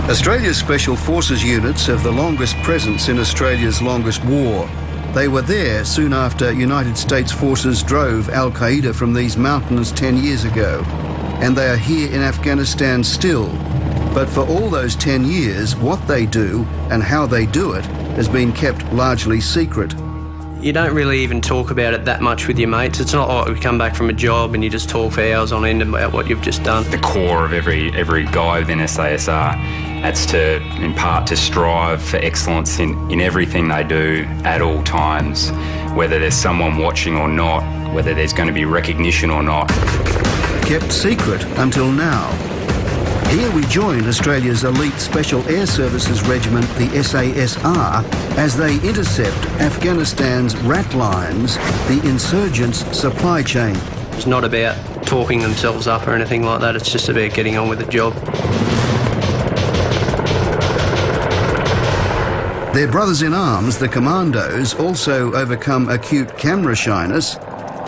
Australia's Special Forces units have the longest presence in Australia's longest war. They were there soon after United States forces drove Al-Qaeda from these mountains 10 years ago. And they are here in Afghanistan still. But for all those 10 years, what they do and how they do it has been kept largely secret. You don't really even talk about it that much with your mates. It's not like we come back from a job and you just talk for hours on end about what you've just done. The core of every guy within SASR, that's to, in part, to strive for excellence in everything they do at all times, whether there's someone watching or not, whether there's going to be recognition or not. Kept secret until now. Here we joined Australia's elite Special Air Services Regiment, the SASR, as they intercept Afghanistan's rat lines, the insurgents' supply chain. It's not about talking themselves up or anything like that, it's just about getting on with the job. Their brothers in arms, the Commandos, also overcome acute camera shyness,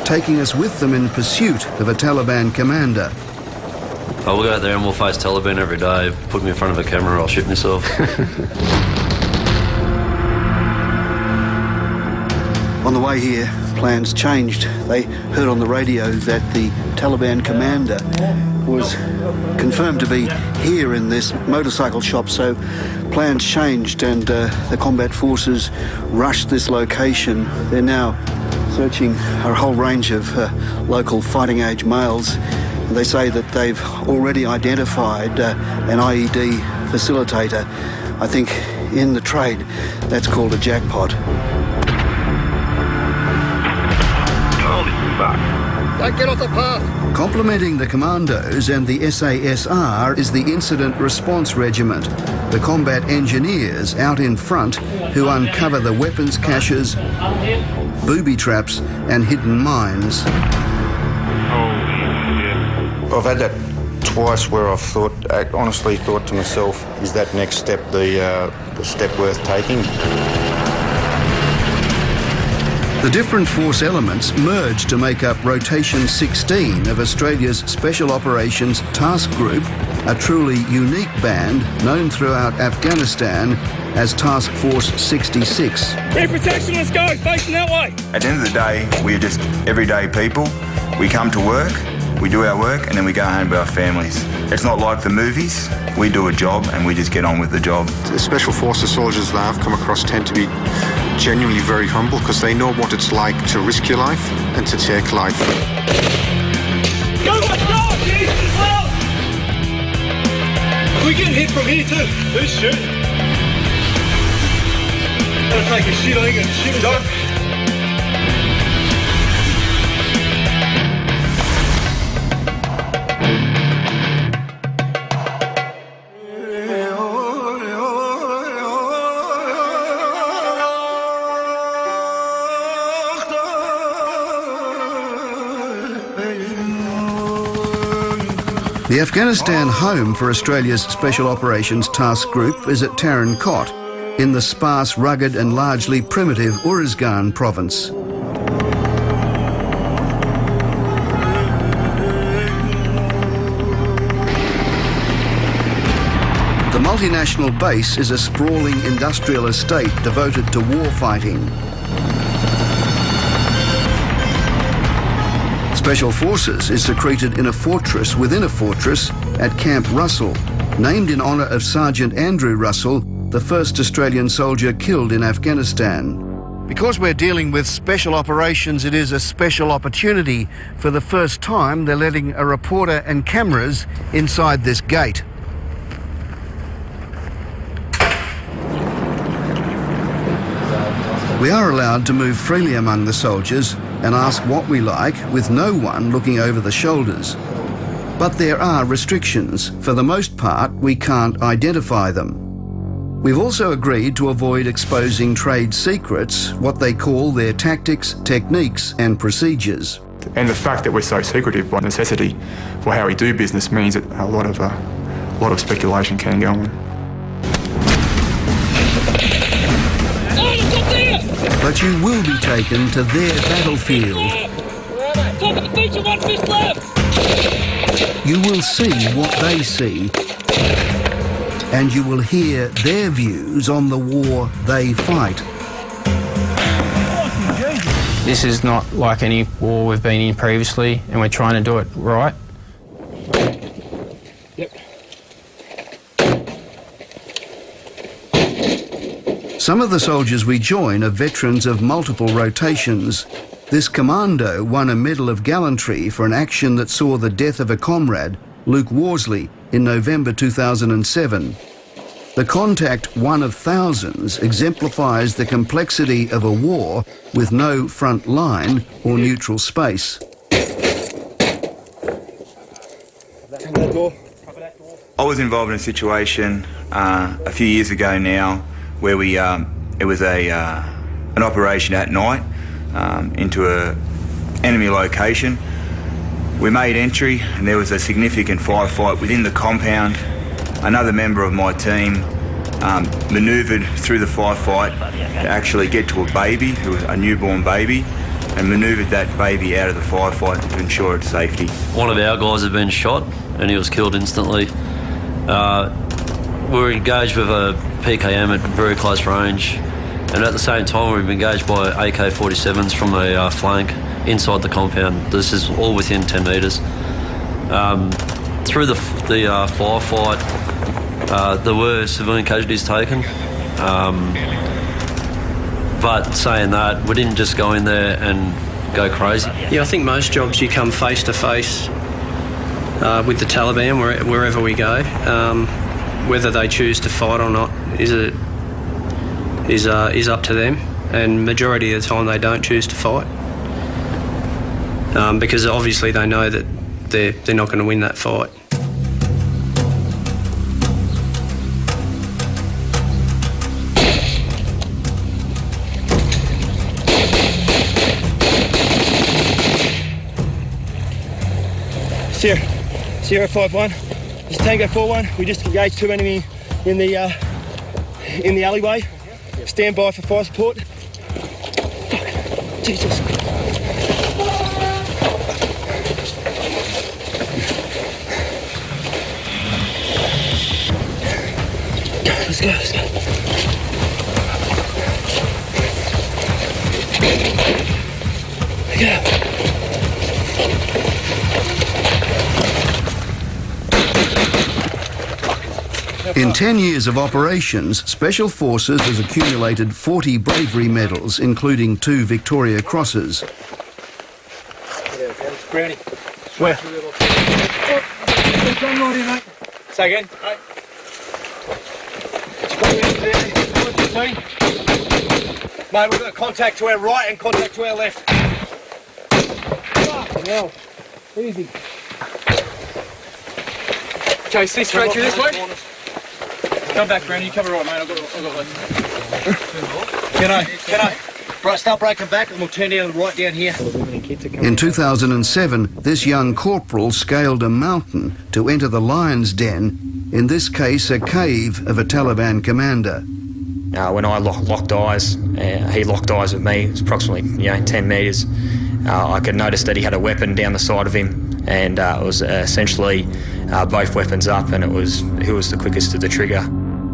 taking us with them in pursuit of a Taliban commander. We'll go out there and we'll face Taliban every day. Put me in front of a camera, I'll shoot myself. On the way here, plans changed. They heard on the radio that the Taliban commander was confirmed to be here in this motorcycle shop, so plans changed and the combat forces rushed this location. They're now searching a whole range of local fighting-age males. They say that they've already identified an IED facilitator. I think in the trade, that's called a jackpot. Don't get off the path. Complementing the Commandos and the SASR is the Incident Response Regiment, the combat engineers out in front who uncover the weapons caches, booby traps and hidden mines. I've had that twice where I honestly thought to myself, is that next step the step worth taking? The different force elements merge to make up Rotation 16 of Australia's Special Operations Task Group, a truly unique band known throughout Afghanistan as Task Force 66. Rear protection, let's go, facing that way. At the end of the day, we're just everyday people. We come to work, we do our work, and then we go home to our families. It's not like the movies. We do a job and we just get on with the job. The Special Forces soldiers that I've come across tend to be genuinely very humble because they know what it's like to risk your life and to take life. Go, Jesus, well! We get hit from here too. Who's shooting? Gotta take a shit, I ain't gonna shit. Don't. The Afghanistan home for Australia's Special Operations Task Group is at Tarin Kot, in the sparse, rugged and largely primitive Uruzgan province. The multinational base is a sprawling industrial estate devoted to war fighting. Special Forces is secreted in a fortress within a fortress at Camp Russell, named in honour of Sergeant Andrew Russell, the first Australian soldier killed in Afghanistan. Because we're dealing with special operations, it is a special opportunity. For the first time, they're letting a reporter and cameras inside this gate. We are allowed to move freely among the soldiers and ask what we like, with no one looking over the shoulders. But there are restrictions. For the most part, we can't identify them. We've also agreed to avoid exposing trade secrets, what they call their tactics, techniques and procedures. And the fact that we're so secretive by necessity for how we do business means that a lot of speculation can go on. But you will be taken to their battlefield. Top of the feature, one fist left. You will see what they see. and you will hear their views on the war they fight. This is not like any war we've been in previously, and we're trying to do it right. Some of the soldiers we join are veterans of multiple rotations. This commando won a Medal of Gallantry for an action that saw the death of a comrade, Luke Worsley, in November 2007. The Contact One of Thousands exemplifies the complexity of a war with no front line or neutral space. I was involved in a situation a few years ago now where it was an operation at night into a enemy location. We made entry and there was a significant firefight within the compound. Another member of my team manoeuvred through the firefight to actually get to a baby, who was a newborn baby, and manoeuvred that baby out of the firefight to ensure its safety. One of our guys had been shot and he was killed instantly. We were engaged with a PKM at very close range, and at the same time we were engaged by AK-47s from the flank inside the compound. This is all within 10 metres. Through the firefight, there were civilian casualties taken, but saying that, we didn't just go in there and go crazy. Yeah, I think most jobs you come face to face with the Taliban wherever we go. Whether they choose to fight or not is up to them, and majority of the time they don't choose to fight because obviously they know that they're not going to win that fight. Sierra 5-1, this is Tango 4-1. We just engaged two enemy in the alleyway. Stand by for fire support. Fuck. Jesus. Let's go, let's go. Yeah. In 10 years of operations, Special Forces has accumulated 40 bravery medals, including 2 Victoria Crosses. Brownie. Where? Say again. Mate, we've got contact to our right and contact to our left. Fucking hell. Easy. Okay, see straight through this way. Come back, Brandon. You cover right, mate. I've got Can I? Right, start breaking back and we'll turn down right down here. In 2007, this young corporal scaled a mountain to enter the lion's den, in this case a cave of a Taliban commander. When I locked eyes, he locked eyes with me. It was approximately 10 metres. I could notice that he had a weapon down the side of him, and it was essentially both weapons up, and it was who was the quickest to the trigger.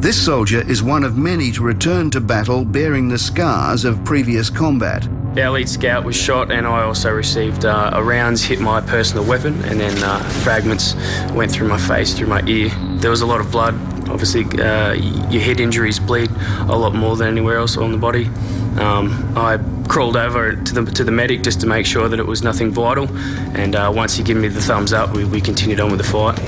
This soldier is one of many to return to battle bearing the scars of previous combat. Our lead scout was shot, and I also received rounds hit my personal weapon, and then fragments went through my face, through my ear. There was a lot of blood. Obviously, your head injuries bleed a lot more than anywhere else on the body. I crawled over to the medic just to make sure that it was nothing vital, and once he gave me the thumbs up, we continued on with the fight.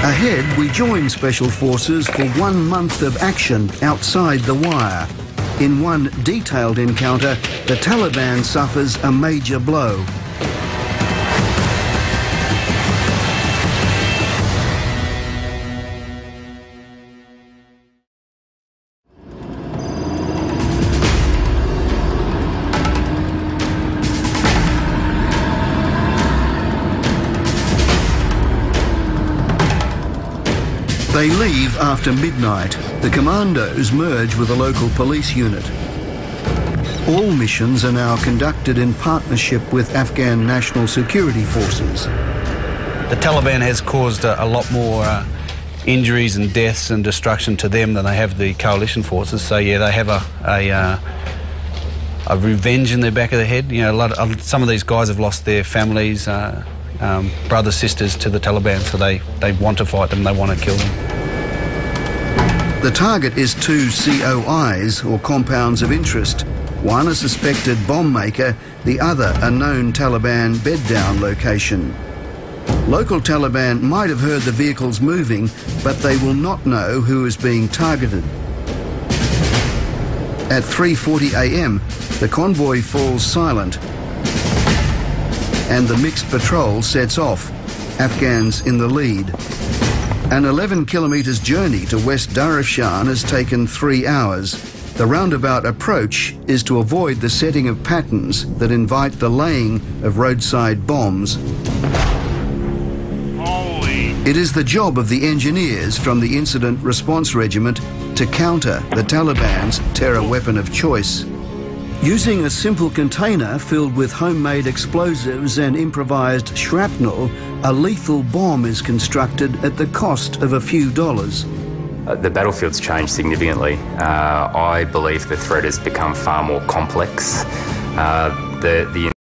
Ahead, we join Special Forces for 1 month of action outside the wire. In one detailed encounter, the Taliban suffers a major blow. They leave after midnight. The commandos merge with a local police unit. All missions are now conducted in partnership with Afghan National Security Forces. The Taliban has caused a lot more injuries and deaths and destruction to them than they have the coalition forces. So yeah, they have a revenge in their back of the head. You know, some of these guys have lost their families, brothers, sisters to the Taliban, so they want to fight them, they want to kill them. The target is 2 COIs, or compounds of interest. One a suspected bomb maker, the other a known Taliban bed-down location. Local Taliban might have heard the vehicles moving, but they will not know who is being targeted. At 3:40 a.m, the convoy falls silent and the mixed patrol sets off, Afghans in the lead. An 11 kilometres journey to West Darafshan has taken 3 hours. The roundabout approach is to avoid the setting of patterns that invite the laying of roadside bombs. It is the job of the engineers from the Incident Response Regiment to counter the Taliban's terror weapon of choice. Using a simple container filled with homemade explosives and improvised shrapnel, a lethal bomb is constructed at the cost of a few dollars. The battlefield's changed significantly. I believe the threat has become far more complex. The